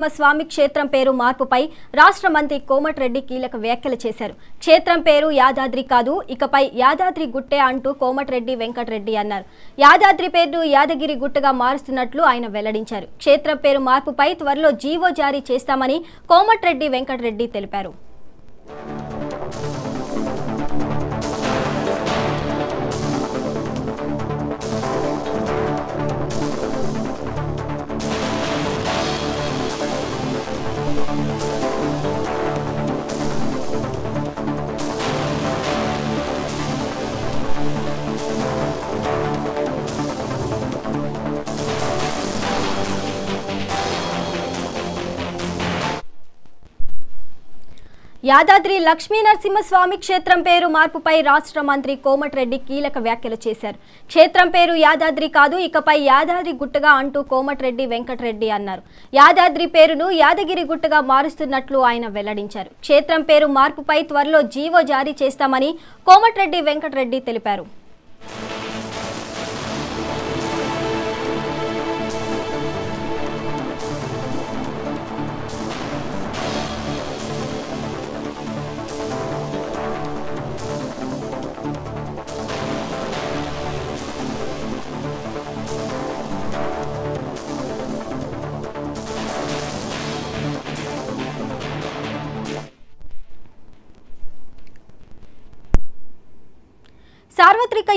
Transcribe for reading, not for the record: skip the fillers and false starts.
స్వామి క్షేత్రం పేరు మార్పుపై రాష్ట్ర మంత్రి కోమటిరెడ్డి కీలక వ్యాఖ్యలు చేశారు. క్షేత్రం పేరు యాదాద్రి కాదు, ఇకపై యాదాద్రి గుట్టే అంటూ కోమటిరెడ్డి వెంకటరెడ్డి అన్నారు. యాదాద్రి పేరును యాదగిరి గుట్టగా మారుస్తున్నట్లు ఆయన వెల్లడించారు. క్షేత్రం పేరు మార్పుపై త్వరలో జీవో జారీ చేస్తామని కోమటిరెడ్డి వెంకటరెడ్డి తెలిపారు. యాదాద్రి లక్ష్మీ నరసింహస్వామి క్షేత్రం పేరు మార్పుపై రాష్ట్ర మంత్రి కోమటిరెడ్డి కీలక వ్యాఖ్యలు చేశారు. క్షేత్రం పేరు యాదాద్రి కాదు, ఇకపై యాదాద్రి గుట్టగా అంటూ కోమటిరెడ్డి వెంకటరెడ్డి అన్నారు. యాదాద్రి పేరును యాదగిరి గుట్టగా మారుస్తున్నట్లు ఆయన వెల్లడించారు. క్షేత్రం పేరు మార్పుపై త్వరలో జీవో జారీ చేస్తామని కోమటిరెడ్డి వెంకటరెడ్డి తెలిపారు. సార్వత్రిక